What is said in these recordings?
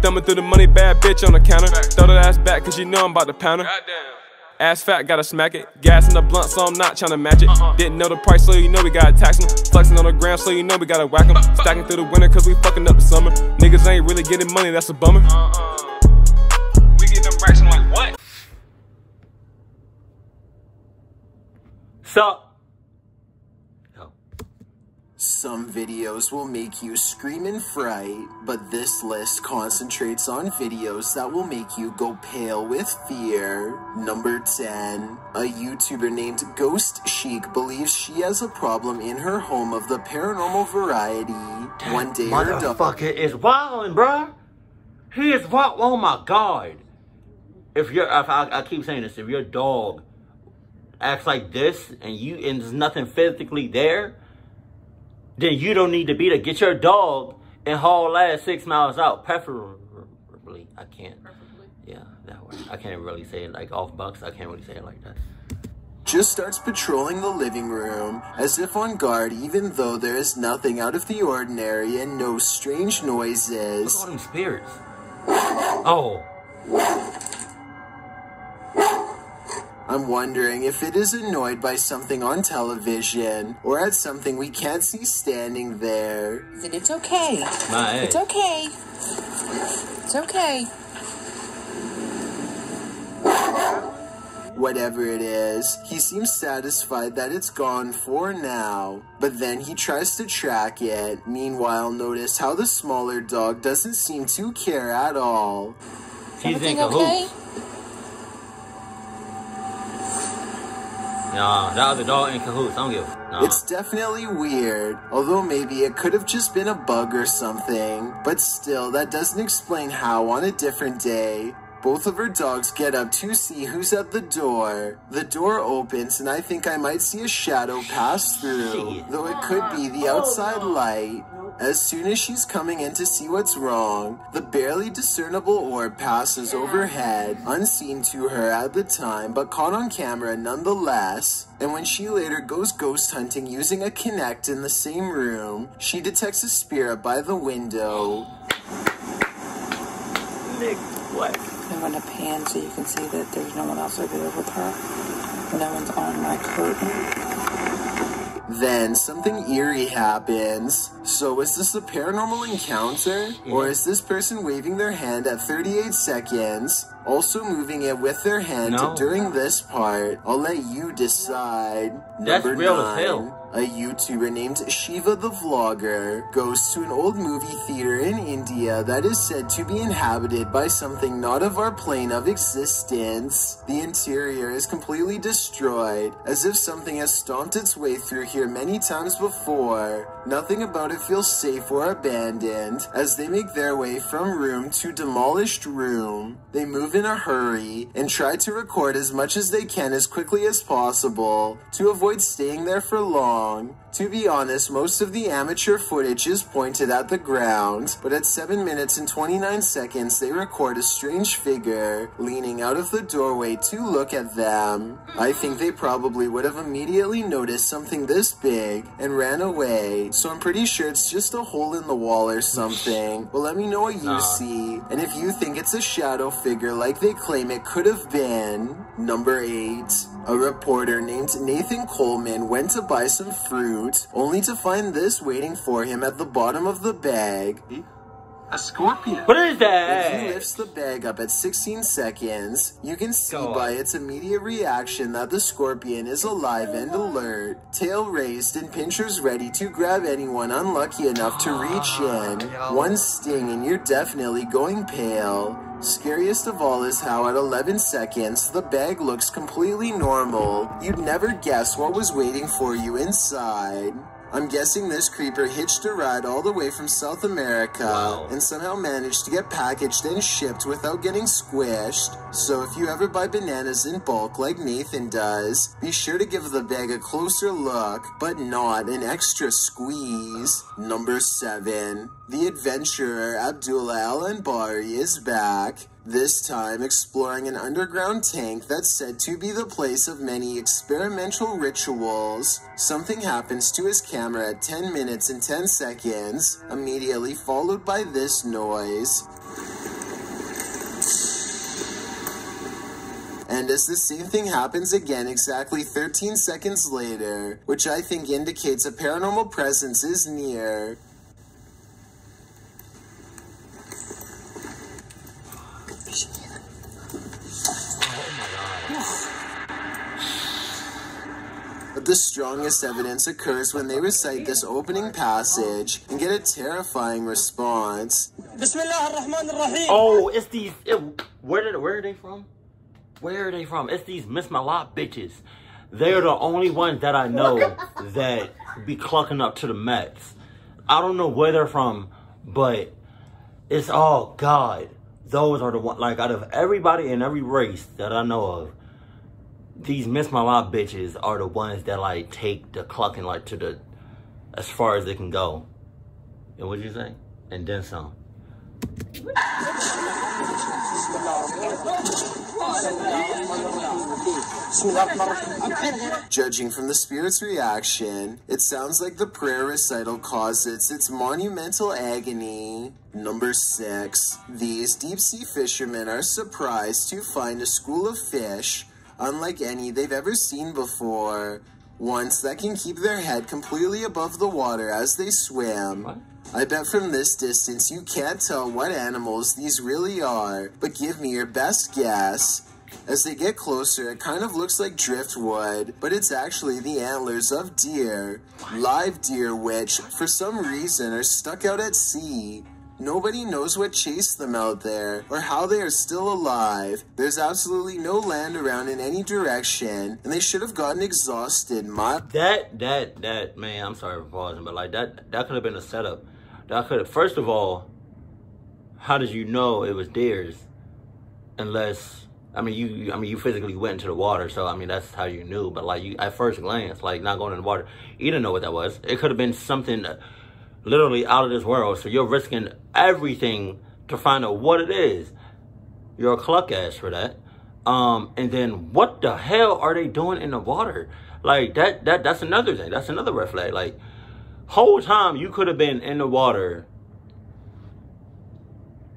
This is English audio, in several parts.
Thumbing through the money, bad bitch on the counter. Throw that ass back cause you know I'm about to pound her. Ass fat, gotta smack it. Gas in the blunt, so I'm not tryna match it. Didn't know the price, so you know we gotta tax them. Flexing on the gram, so you know we gotta whack them. Stacking through the winter, cause we fucking up the summer. Niggas ain't really getting money, that's a bummer. We get them racks, I'm like, what? Sup? Some videos will make you scream in fright, but this list concentrates on videos that will make you go pale with fear. Number 10. A YouTuber named Ghost Chic believes she has a problem in her home of the paranormal variety. One day her motherfucker is wildin', bruh. He is wild. Oh my god. If I keep saying this, if your dog acts like this and there's nothing physically there, then you don't need to be there. Get your dog and haul ass 6 miles out. Preferably. I can't. Yeah, that way. I can't really say it like off bucks. I can't really say it like that. Just starts patrolling the living room, as if on guard even though there is nothing out of the ordinary and no strange noises. Look at all them spirits. Oh. I'm wondering if it is annoyed by something on television, or at something we can't see standing there. It's okay. It's okay. It's okay. Whatever it is, he seems satisfied that it's gone for now. But then he tries to track it. Meanwhile, notice how the smaller dog doesn't seem to care at all. She's in cahoots. Nah, that other dog in cahoots. I don't give a... Nah. It's definitely weird, although maybe it could have just been a bug or something. But still, that doesn't explain how on a different day, both of her dogs get up to see who's at the door. The door opens and I think I might see a shadow pass through, though it could be the outside light. As soon as she's coming in to see what's wrong, the barely discernible orb passes overhead, unseen to her at the time, but caught on camera nonetheless. And when she later goes ghost hunting using a Kinect in the same room, she detects a spirit by the window. Nick, what? I'm gonna pan so you can see that there's no one else over there with her. No one's on my curtain. Then something eerie happens. So is this a paranormal encounter? Or is this person waving their hand at 38 seconds, also moving it with their hand during this part? I'll let you decide. That's Number real 9. as hell. A YouTuber named Shiva the Vlogger goes to an old movie theater in India that is said to be inhabited by something not of our plane of existence. The interior is completely destroyed, as if something has stomped its way through here many times before. Nothing about it feels safe or abandoned, as they make their way from room to demolished room. They move in a hurry and try to record as much as they can as quickly as possible to avoid staying there for long. To be honest, most of the amateur footage is pointed at the ground, but at 7 minutes and 29 seconds they record a strange figure leaning out of the doorway to look at them. I think they probably would have immediately noticed something this big and ran away, so I'm pretty sure it's just a hole in the wall or something. But let me know what you see, and if you think it's a shadow figure like they claim it could have been. Number 8. A reporter named Nathan Coleman went to buy some fruit, only to find this waiting for him at the bottom of the bag. A scorpion. What is that? When he lifts the bag up at 16 seconds, you can see by its immediate reaction that the scorpion is alive and alert, tail raised and pincers ready to grab anyone unlucky enough to reach in. One sting and you're definitely going pale. Scariest of all is how at 11 seconds, the bag looks completely normal. You'd never guess what was waiting for you inside. I'm guessing this creeper hitched a ride all the way from South America and somehow managed to get packaged and shipped without getting squished. So if you ever buy bananas in bulk like Nathan does, be sure to give the bag a closer look, but not an extra squeeze. Number 7. The adventurer Abdullah Al-Anbari is back. This time exploring an underground tank that's said to be the place of many experimental rituals. Something happens to his camera at 10 minutes and 10 seconds, immediately followed by this noise. And as the same thing happens again exactly 13 seconds later, which I think indicates a paranormal presence is near. But the strongest evidence occurs when they recite this opening passage and get a terrifying response. Oh, it's these, where are they from? Where are they from? It's these Miss Malott bitches. They're the only ones that I know that be clucking up to the Mets. I don't know where they're from, but it's, oh God. Those are the ones, like out of everybody in every race that I know of, these Miss Malott bitches are the ones that like take the clucking like to the, as far as they can go. And what'd you say? And then some. Judging from the spirit's reaction, it sounds like the prayer recital causes its monumental agony. Number 6. These deep-sea fishermen are surprised to find a school of fish unlike any they've ever seen before. Ones that can keep their head completely above the water as they swim. What? I bet from this distance you can't tell what animals these really are, but give me your best guess. As they get closer, it kind of looks like driftwood, but it's actually the antlers of deer. Live deer which, for some reason, are stuck out at sea. Nobody knows what chased them out there, or how they are still alive. There's absolutely no land around in any direction, and they should have gotten exhausted. That, man, I'm sorry for pausing, but like that could have been a setup. That could have, first of all, how did you know it was deers? Unless, you physically went into the water, so, that's how you knew. But, like, you at first glance, like, not going in the water, you didn't know what that was. It could have been something literally out of this world, so you're risking everything to find out what it is. You're a cluck ass for that. And then, what the hell are they doing in the water? Like, that's another thing. That's another red flag. Like, whole time you could have been in the water,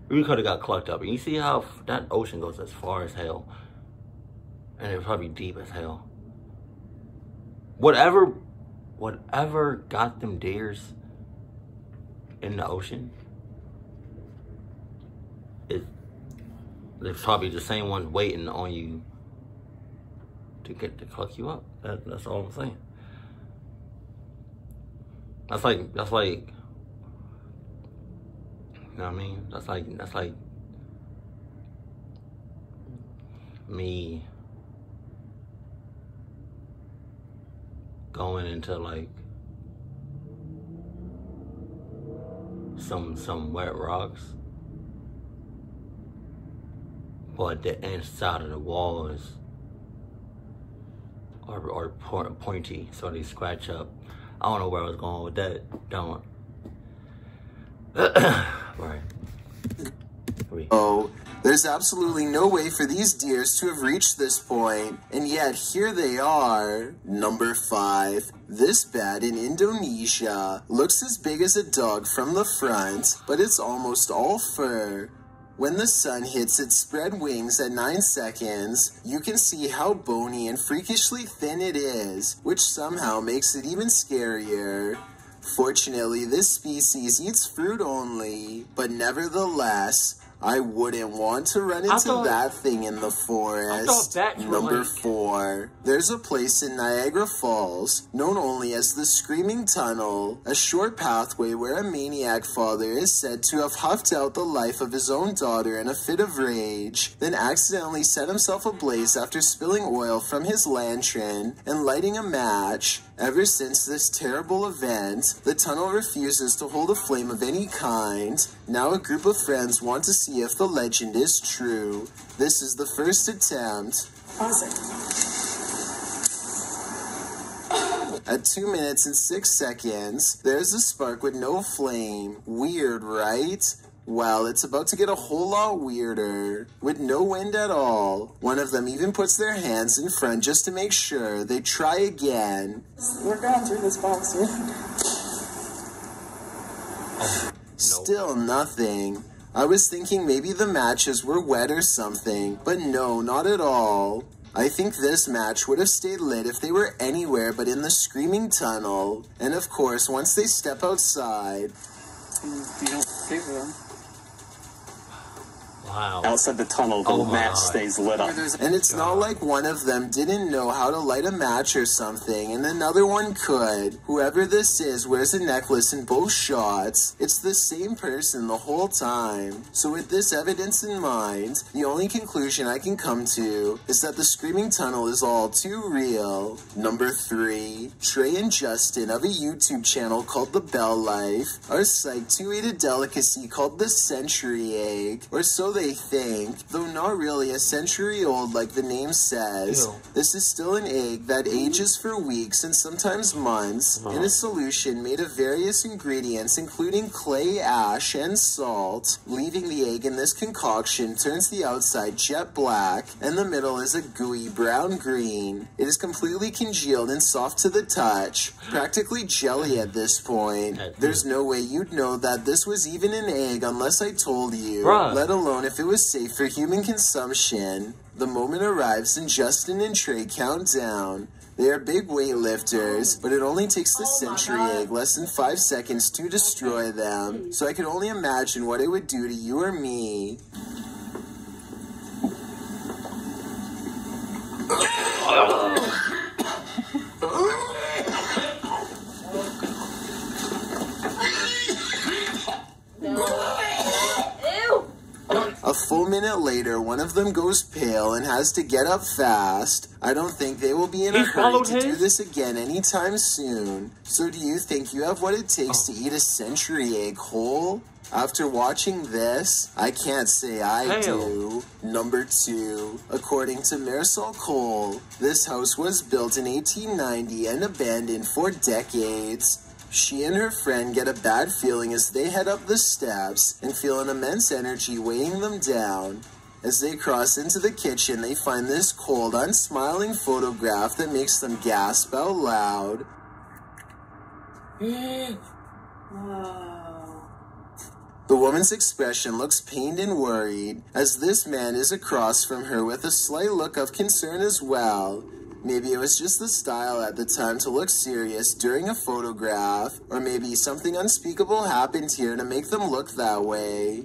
you could have got clucked up. And you see how that ocean goes as far as hell, and it's probably deep as hell. Whatever got them deers in the ocean, they're probably the same ones waiting on you to cluck you up. That's all I'm saying. That's like, you know what I mean? That's like me going into like some wet rocks, but the inside of the walls are pointy, so they scratch up. I don't know where I was going with that. Don't. Right. Oh, there's absolutely no way for these deers to have reached this point, and yet here they are. Number 5. This bat in Indonesia looks as big as a dog from the front, but it's almost all fur. When the sun hits its spread wings at 9 seconds, you can see how bony and freakishly thin it is, which somehow makes it even scarier. Fortunately, this species eats fruit only, but nevertheless, I wouldn't want to run into that thing in the forest. Number 4. There's a place in Niagara Falls, known only as the Screaming Tunnel, a short pathway where a maniac father is said to have huffed out the life of his own daughter in a fit of rage, then accidentally set himself ablaze after spilling oil from his lantern and lighting a match. Ever since this terrible event, the tunnel refuses to hold a flame of any kind. Now a group of friends want to see if the legend is true. This is the first attempt. At 2 minutes and 6 seconds, there's a spark with no flame. Weird, right? Well, it's about to get a whole lot weirder. With no wind at all. One of them even puts their hands in front just to make sure. They try again. We're going through this box here. Still nothing. I was thinking maybe the matches were wet or something, but no, not at all. I think this match would have stayed lit if they were anywhere but in the screaming tunnel. And of course, once they step outside... You don't pay for them. Wow. Outside the tunnel, the match stays lit up. And it's not like one of them didn't know how to light a match or something, and another one could. Whoever this is wears a necklace in both shots. It's the same person the whole time. So with this evidence in mind, the only conclusion I can come to is that the screaming tunnel is all too real. Number 3. Trey and Justin of a YouTube channel called The Bell Life are psyched to eat a delicacy called the century egg, or so they think, though not really a century old like the name says. Ew. This is still an egg that ages for weeks and sometimes months in a solution made of various ingredients including clay, ash, and salt. Leaving the egg in this concoction turns the outside jet black and the middle is a gooey brown-green. It is completely congealed and soft to the touch, practically jelly at this point. There's no way you'd know that this was even an egg unless I told you, let alone if it was safe for human consumption. The moment arrives and Justin and Trey count down. They are big weightlifters, but it only takes the century egg less than 5 seconds to destroy them. So I can only imagine what it would do to you or me. A full minute later, one of them goes pale and has to get up fast. I don't think they will be in a hurry to do this again anytime soon. So do you think you have what it takes to eat a century egg whole? After watching this, I can't say I do. Number 2. According to Marisol Cole, this house was built in 1890 and abandoned for decades. She and her friend get a bad feeling as they head up the steps and feel an immense energy weighing them down. As they cross into the kitchen, they find this cold, unsmiling photograph that makes them gasp out loud. Wow. The woman's expression looks pained and worried, as this man is across from her with a slight look of concern as well. Maybe it was just the style at the time to look serious during a photograph, or maybe something unspeakable happened here to make them look that way.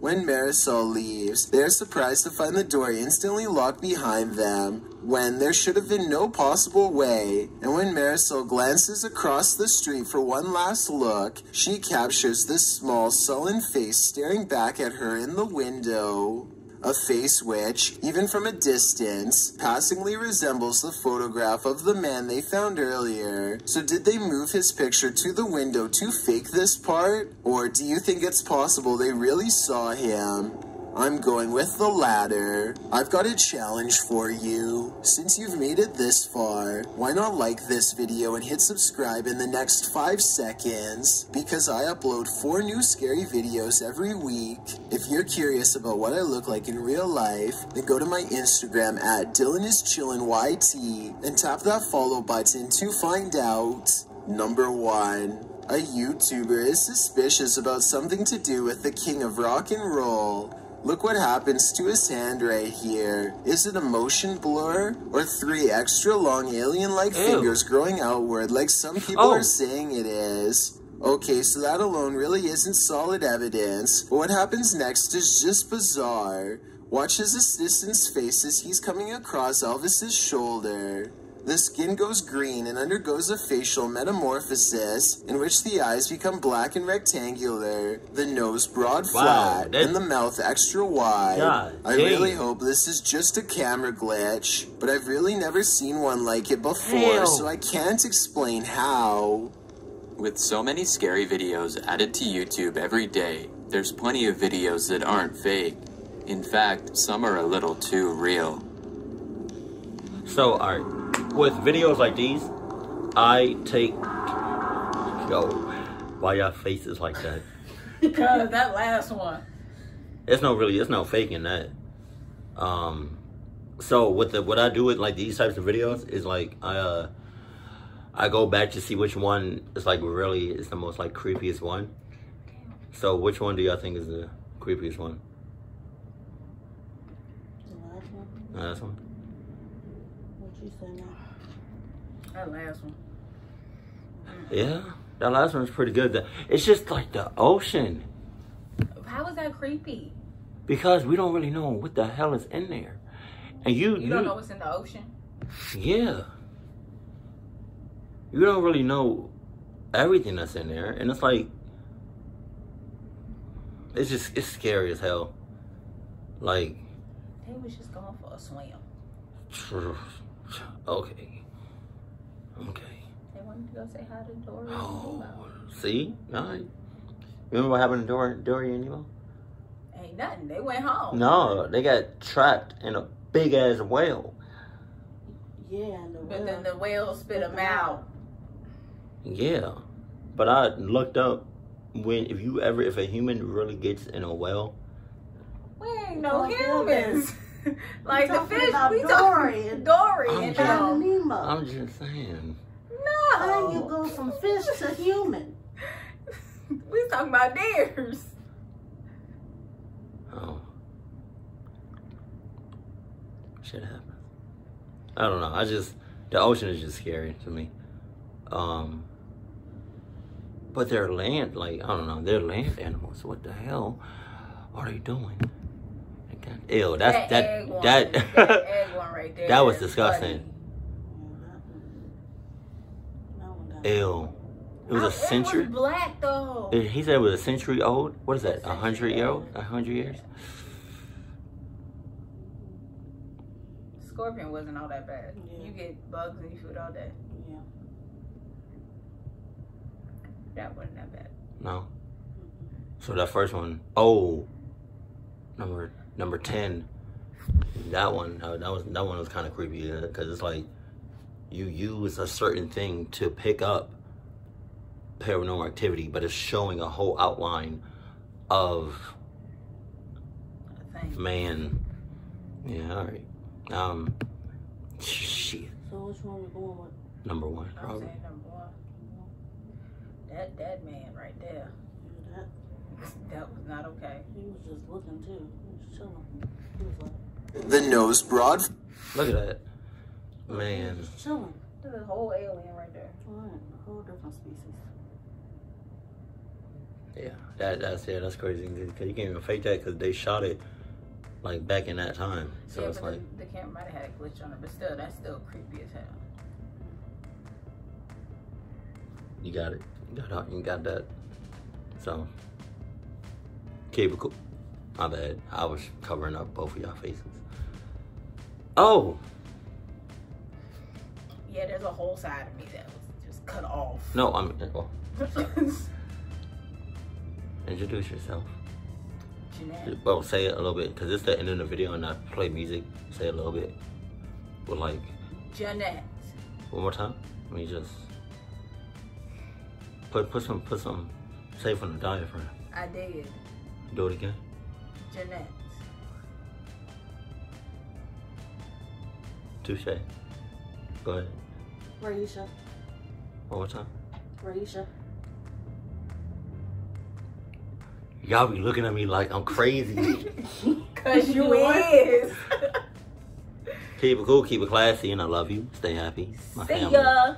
When Marisol leaves, they are surprised to find the door instantly locked behind them, when there should have been no possible way. And when Marisol glances across the street for one last look, she captures this small, sullen face staring back at her in the window. A face which, even from a distance, passingly resembles the photograph of the man they found earlier. So did they move his picture to the window to fake this part? Or do you think it's possible they really saw him? I'm going with the latter. I've got a challenge for you. Since you've made it this far, why not like this video and hit subscribe in the next 5 seconds? Because I upload 4 new scary videos every week. If you're curious about what I look like in real life, then go to my Instagram at DylanIsChillinYT and tap that follow button to find out. Number 1. A YouTuber is suspicious about something to do with the king of rock and roll. Look what happens to his hand right here. Is it a motion blur? Or 3 extra long alien-like fingers growing outward like some people are saying it is? Okay, so that alone really isn't solid evidence, but what happens next is just bizarre. Watch his assistant's face as he's coming across Elvis's shoulder. The skin goes green and undergoes a facial metamorphosis in which the eyes become black and rectangular, the nose broad flat, and the mouth extra wide. I really hope this is just a camera glitch, but I've really never seen one like it before, so I can't explain how. With so many scary videos added to YouTube every day, there's plenty of videos that aren't fake. In fact, some are a little too real. So, alright, with videos like these, I take... Yo, why y'all faces like that? Cause that last one. It's no faking that. So what I do with like these types of videos is like I go back to see which one is like really is the most like creepiest one. So which one do y'all think is the creepiest one? The last one. The last one. What you say now? That last one. Yeah, that last one's pretty good. It's just like the ocean. How is that creepy? Because we don't really know what the hell is in there. And you don't know what's in the ocean? Yeah. You don't really know everything that's in there. And it's like, it's scary as hell. Like. They was just going for a swim. Okay. They wanted to go say hi to Dory. Oh, see? All right. Remember what happened to Dory and Nemo? Ain't nothing. They went home. No, they got trapped in a big ass whale. Yeah, but then the whale spit them out. Yeah, but I looked up if a human really gets in a whale. We ain't no humans. Like the fish. We Dory and Nemo. I'm just saying. No. How you go from fish to human? We talking about deers. Oh. Shit happens. I don't know. The ocean is just scary to me. But they're land, like, I don't know, they're land animals. What the hell are they doing? Ew, that egg one right there. That was disgusting. Ew. It was a century. It was black though. He said it was a century old. What is that? 100 year old? 100 years? Scorpion wasn't all that bad. Yeah. You get bugs in your food all day. Yeah. That wasn't that bad. No. So that first one, oh, number 10. That one was kind of creepy because it's like you use a certain thing to pick up paranormal activity, but it's showing a whole outline of man. Yeah, all right. Shit. So which one we going with? Number 1, I'm probably. saying number 1. That man right there. Yeah, that was not okay. He was just looking too. He was chilling. He was like. The nose broad. Look at that. Man. He was just chilling. There's a whole alien right there. Right, a whole different species. Yeah, that's crazy because you can't even fake that because they shot it like back in that time. So yeah, it's but like the camera might have had a glitch on it, but still, that's still creepy as hell. you got it. You got that. So keep it cool. My bad. I was covering up both of y'all faces. Oh. Yeah, there's a whole side of me that was just cut off. No, well, introduce yourself. Jeanette. Well, say it a little bit, because it's the end of the video and I play music. Say it a little bit. With like... Jeanette. One more time. Let me just... Put some... Say it from the diaphragm. I did. Do it again. Jeanette. Touche. Go ahead. Raisha. One more time. Raisha. Y'all be looking at me like I'm crazy. Cause you is. Keep it cool, keep it classy, and I love you. Stay happy. My See family. ya.